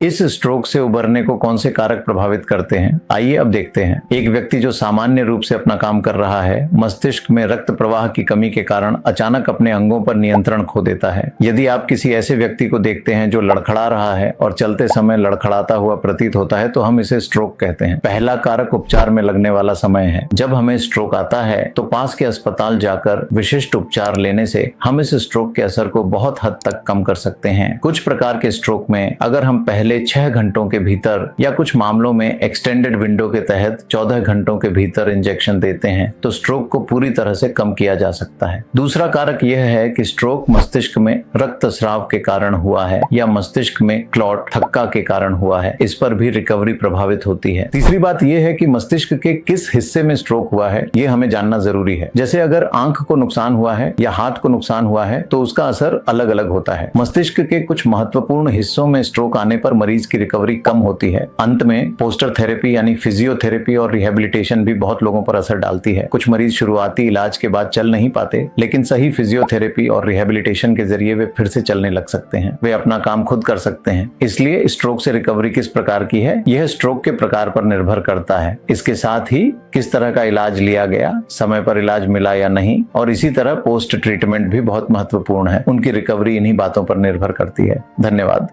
इस स्ट्रोक से उबरने को कौन से कारक प्रभावित करते हैं, आइए अब देखते हैं। एक व्यक्ति जो सामान्य रूप से अपना काम कर रहा है, मस्तिष्क में रक्त प्रवाह की कमी के कारण अचानक अपने अंगों पर नियंत्रण खो देता है। यदि आप किसी ऐसे व्यक्ति को देखते हैं जो लड़खड़ा रहा है और चलते समय लड़खड़ाता हुआ प्रतीत होता है, तो हम इसे स्ट्रोक कहते हैं। पहला कारक उपचार में लगने वाला समय है। जब हमें स्ट्रोक आता है तो पास के अस्पताल जाकर विशिष्ट उपचार लेने से हम इस स्ट्रोक के असर को बहुत हद तक कम कर सकते हैं। कुछ प्रकार के स्ट्रोक में अगर हम पहले 6 घंटों के भीतर या कुछ मामलों में एक्सटेंडेड विंडो के तहत 14 घंटों के भीतर इंजेक्शन देते हैं तो स्ट्रोक को पूरी तरह से कम किया जा सकता है। दूसरा कारक यह है कि स्ट्रोक मस्तिष्क में रक्तस्राव के कारण हुआ है या मस्तिष्क में क्लॉट थक्का के कारण हुआ है, इस पर भी रिकवरी प्रभावित होती है। तीसरी बात यह है कि मस्तिष्क के किस हिस्से में स्ट्रोक हुआ है यह हमें जानना जरूरी है। जैसे अगर आंख को नुकसान हुआ है या हाथ को नुकसान हुआ है तो उसका असर अलग अलग होता है। मस्तिष्क के कुछ महत्वपूर्ण हिस्सों में स्ट्रोक आने पर मरीज की रिकवरी कम होती है। अंत में पोस्टर थेरेपी यानी फिजियोथेरेपी और रिहेबिलिटेशन भी बहुत लोगों पर असर डालती है। कुछ मरीज शुरुआती इलाज के बाद चल नहीं पाते, लेकिन सही फिजियोथेरेपी और रिहेबिलिटेशन के जरिए वे फिर से चलने लग सकते हैं। वे अपना काम खुद कर सकते हैं। इसलिए स्ट्रोक से रिकवरी किस प्रकार की है यह स्ट्रोक के प्रकार पर निर्भर करता है। इसके साथ ही किस तरह का इलाज लिया गया, समय पर इलाज मिला या नहीं, और इसी तरह पोस्ट ट्रीटमेंट भी बहुत महत्वपूर्ण है। उनकी रिकवरी इन्हीं बातों पर निर्भर करती है। धन्यवाद।